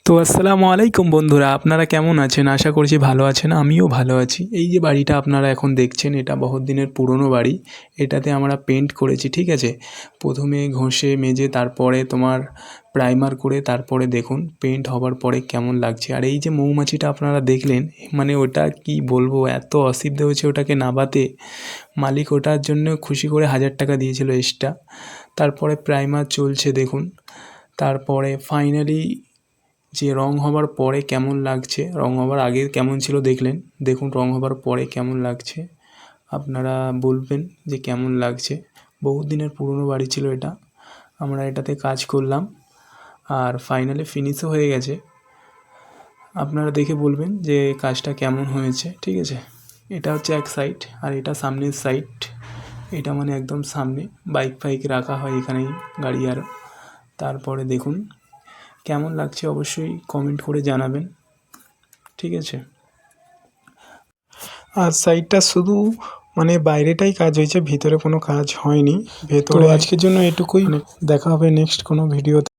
তো আসসালামু আলাইকুম বন্ধুরা, আপনারা কেমন আছেন? আশা করছি ভালো আছেন। আমিও ভালো আছি। এই যে বাড়িটা আপনারা এখন দেখছেন, এটা বহুত দিনের পুরনো বাড়ি। এটাতে আমরা পেন্ট করেছি, ঠিক আছে? প্রথমে ঘষে মেজে তারপরে তোমার প্রাইমার করে তারপরে দেখুন পেন্ট হবার পরে কেমন লাগছে। আর এই যে মৌমাছিটা আপনারা দেখলেন, মানে ওটা কি বলবো, এত অসুবিধা হয়েছে ওটাকে নাবাতে। মালিক ওটার জন্য খুশি করে 1000 টাকা দিয়েছিল এক্সট্রা। তারপরে প্রাইমার চলছে দেখুন। তারপরে ফাইনালি যে রং হবার পরে কেমন লাগছে, রং হবার আগে কেমন ছিল দেখলেন, দেখুন রং হবার পরে কেমন লাগছে। আপনারা বলবেন যে কেমন লাগছে। বহুত দিনের পুরনো বাড়ি ছিল এটা, আমরা এটাতে কাজ করলাম আর ফাইনালি ফিনিশও হয়ে গেছে। আপনারা দেখে বলবেন যে কাজটা কেমন হয়েছে, ঠিক আছে? এটা হচ্ছে এক সাইড আর এটা সামনের সাইড। এটা মানে একদম সামনে বাইক ফাইক রাখা হয় এখানেই, গাড়ি। আর তারপরে দেখুন কেমন লাগছে অবশ্যই কমেন্ট করে জানাবেন, ঠিক আছে? আর সাইডটা শুধু মানে বাইরেটাই কাজ হয়েছে, ভিতরে কোনো কাজ হয়নি। ভেতরে তো আজকের জন্য এটুকুই। দেখা হবে নেক্সট কোনো ভিডিওতে।